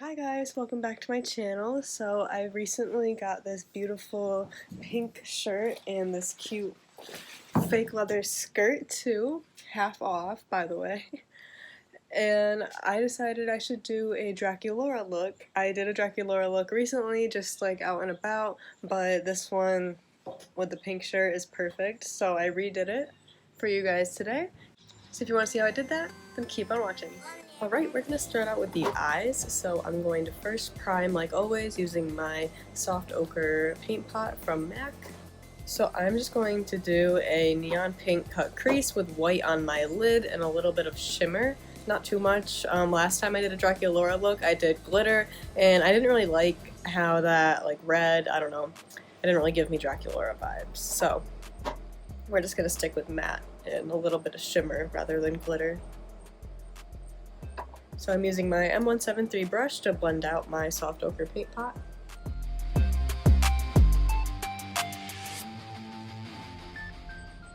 Hi guys, welcome back to my channel. So I recently got this beautiful pink shirt and this cute fake leather skirt too, half off by the way. And I decided I should do a Draculaura look. I did a Draculaura look recently, just like out and about, but this one with the pink shirt is perfect, so I redid it for you guys today. So if you want to see how I did that, then keep on watching. Alright, we're going to start out with the eyes, so I'm going to first prime like always using my soft ochre paint pot from MAC. So I'm just going to do a neon pink cut crease with white on my lid and a little bit of shimmer. Not too much. Last time I did a Draculaura look, I did glitter, and I didn't really like how that, like red, I don't know, it didn't really give me Draculaura vibes. So we're just going to stick with matte and a little bit of shimmer rather than glitter. So I'm using my M173 brush to blend out my soft ochre paint pot.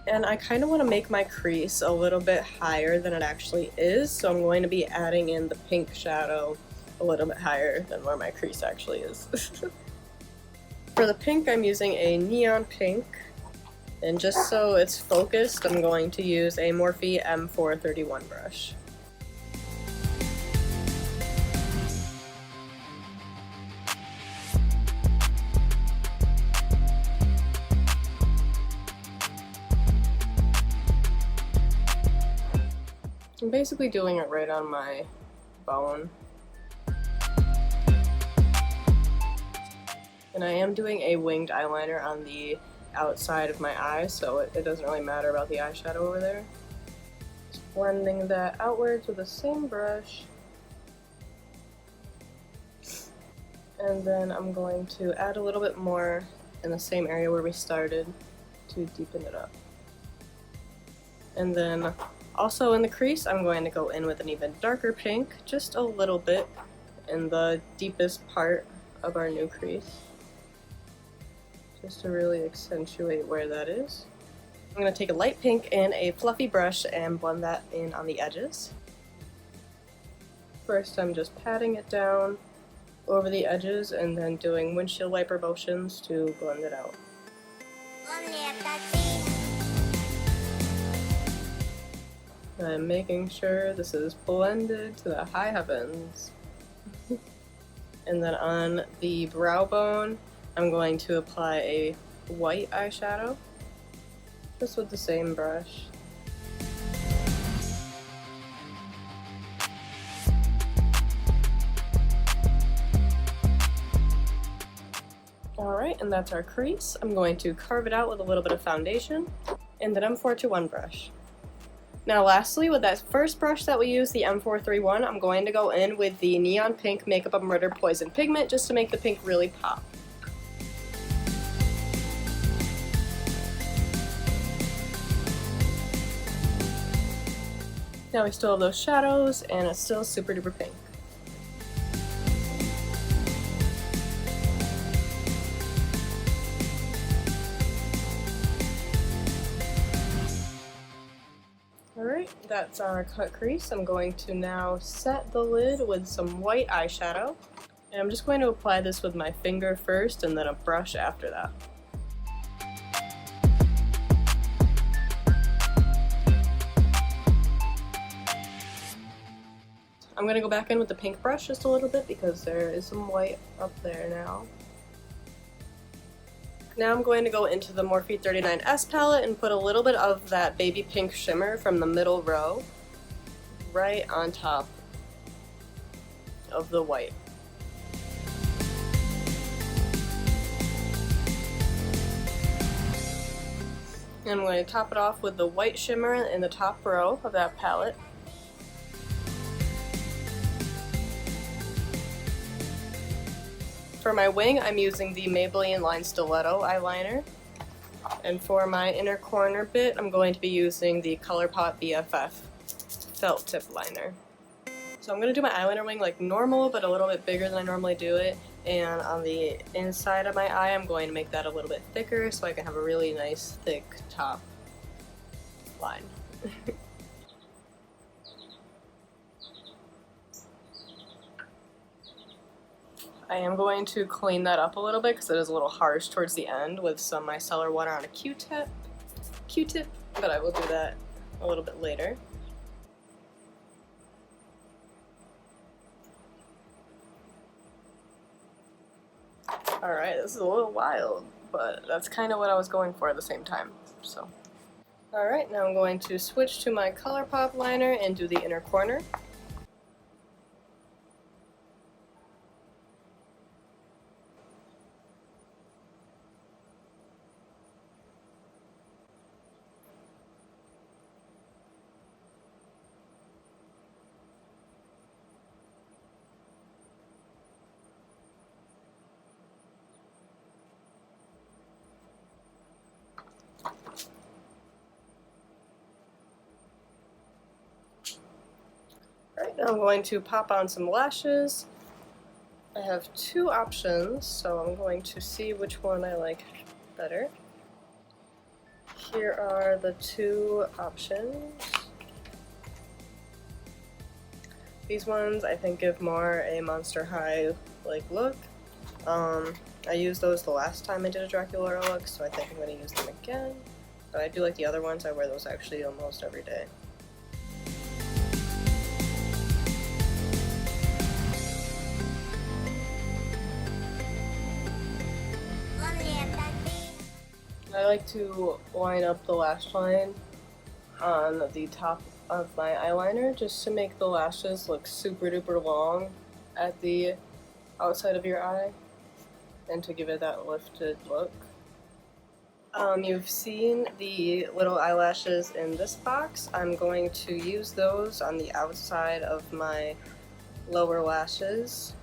And I kind of want to make my crease a little bit higher than it actually is, so I'm going to be adding in the pink shadow a little bit higher than where my crease actually is. For the pink, I'm using a neon pink, and just so it's focused, I'm going to use a Morphe M431 brush. I'm basically doing it right on my bone. And I am doing a winged eyeliner on the outside of my eye, so it doesn't really matter about the eyeshadow over there. Just blending that outwards with the same brush. And then I'm going to add a little bit more in the same area where we started to deepen it up. And then also in the crease, I'm going to go in with an even darker pink, just a little bit in the deepest part of our new crease, just to really accentuate where that is. I'm going to take a light pink and a fluffy brush and blend that in on the edges. First, I'm just patting it down over the edges and then doing windshield wiper motions to blend it out. I'm making sure this is blended to the high heavens. And then on the brow bone, I'm going to apply a white eyeshadow, just with the same brush. Alright, and that's our crease. I'm going to carve it out with a little bit of foundation, and then M421 brush. Now lastly, with that first brush that we used, the M431, I'm going to go in with the neon pink Makeup of Murder Poison pigment just to make the pink really pop. Now we still have those shadows, and it's still super duper pink. Alright, that's our cut crease. I'm going to now set the lid with some white eyeshadow. And I'm just going to apply this with my finger first and then a brush after that. I'm going to go back in with the pink brush just a little bit because there is some white up there now. Now I'm going to go into the Morphe 39S palette and put a little bit of that baby pink shimmer from the middle row right on top of the white. And I'm going to top it off with the white shimmer in the top row of that palette. For my wing, I'm using the Maybelline Line Stiletto eyeliner. And for my inner corner bit, I'm going to be using the ColourPop BFF felt tip liner. So I'm going to do my eyeliner wing like normal, but a little bit bigger than I normally do it. And on the inside of my eye, I'm going to make that a little bit thicker so I can have a really nice, thick top line. I am going to clean that up a little bit because it is a little harsh towards the end with some micellar water on a Q-tip, but I will do that a little bit later. Alright, this is a little wild, but that's kind of what I was going for at the same time, so. Alright, now I'm going to switch to my ColourPop liner and do the inner corner. Right now I'm going to pop on some lashes. I have two options, so I'm going to see which one I like better. Here are the two options. These ones I think give more a Monster High like look. I used those the last time I did a Draculaura look, so I think I'm going to use them again. But I do like the other ones. I wear those actually almost every day. I like to line up the lash line on the top of my eyeliner just to make the lashes look super duper long at the outside of your eye and to give it that lifted look. You've seen the little eyelashes in this box. I'm going to use those on the outside of my lower lashes.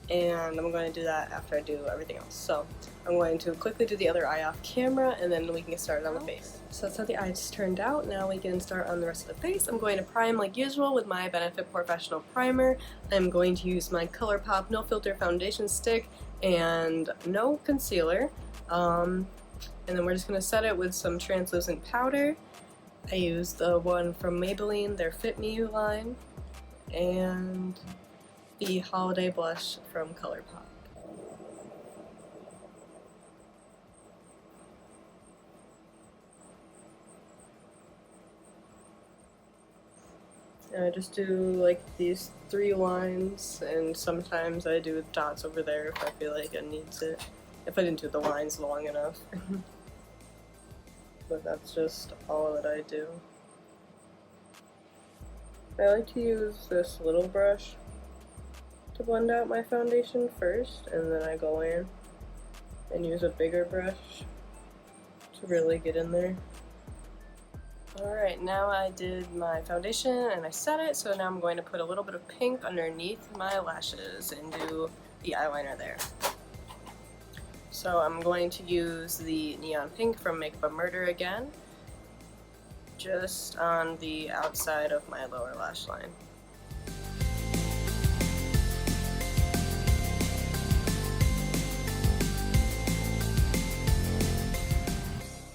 And I'm going to do that after I do everything else. So I'm going to quickly do the other eye off camera and then we can get started on the face. So that's how the eyes turned out. Now we can start on the rest of the face. I'm going to prime like usual with my Benefit Professional Primer. I'm going to use my ColourPop No Filter Foundation Stick and no concealer. And then we're just going to set it with some translucent powder. I used the one from Maybelline, their Fit Me line, and the Holiday Blush from ColourPop. And I just do like these 3 lines, and sometimes I do dots over there if I feel like it needs it. If I didn't do the lines long enough. But that's just all that I do. I like to use this little brush to blend out my foundation first, and then I go in and use a bigger brush to really get in there. Alright, now I did my foundation and I set it, so now I'm going to put a little bit of pink underneath my lashes and do the eyeliner there. So I'm going to use the Neon Pink from Makeup a Murder again, just on the outside of my lower lash line.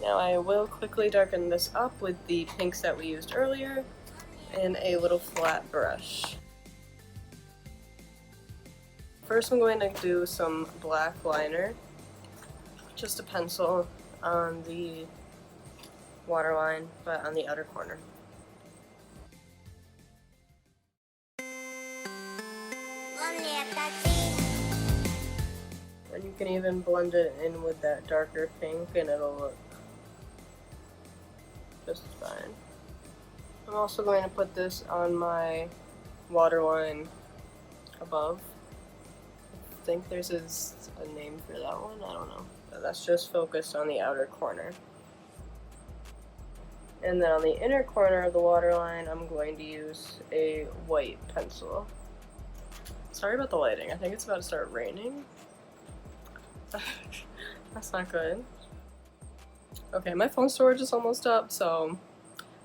Now I will quickly darken this up with the pinks that we used earlier and a little flat brush. First I'm going to do some black liner, just a pencil on the waterline, but on the outer corner. And you can even blend it in with that darker pink and it'll look just fine. I'm also going to put this on my waterline above. I think there's a name for that one, I don't know. But that's just focused on the outer corner. And then on the inner corner of the waterline, I'm going to use a white pencil. Sorry about the lighting, I think it's about to start raining. That's not good. Okay, my phone storage is almost up, so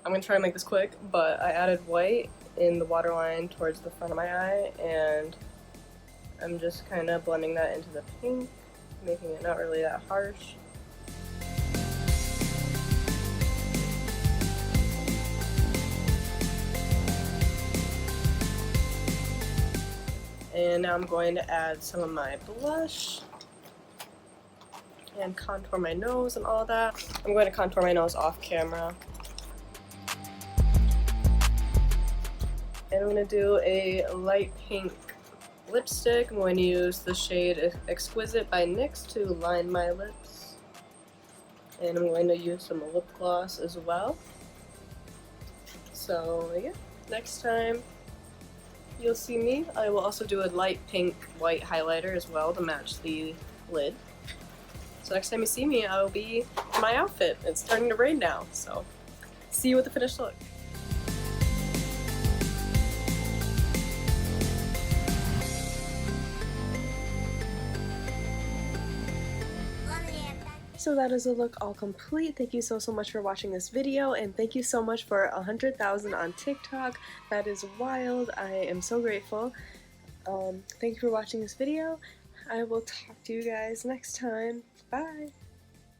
I'm going to try to make this quick, but I added white in the waterline towards the front of my eye, and I'm just kind of blending that into the pink, making it not really that harsh. And now I'm going to add some of my blush and contour my nose and all that. I'm going to contour my nose off camera. And I'm going to do a light pink lipstick. I'm going to use the shade Exquisite by NYX to line my lips. And I'm going to use some lip gloss as well. So yeah, next time you'll see me, I will also do a light pink white highlighter as well to match the lid. So next time you see me, I will be in my outfit. It's starting to rain now, so see you with the finished look. So that is the look all complete. Thank you so much for watching this video, and thank you so much for 100,000 on TikTok. That is wild. I am so grateful. Thank you for watching this video. I will talk to you guys next time. Bye!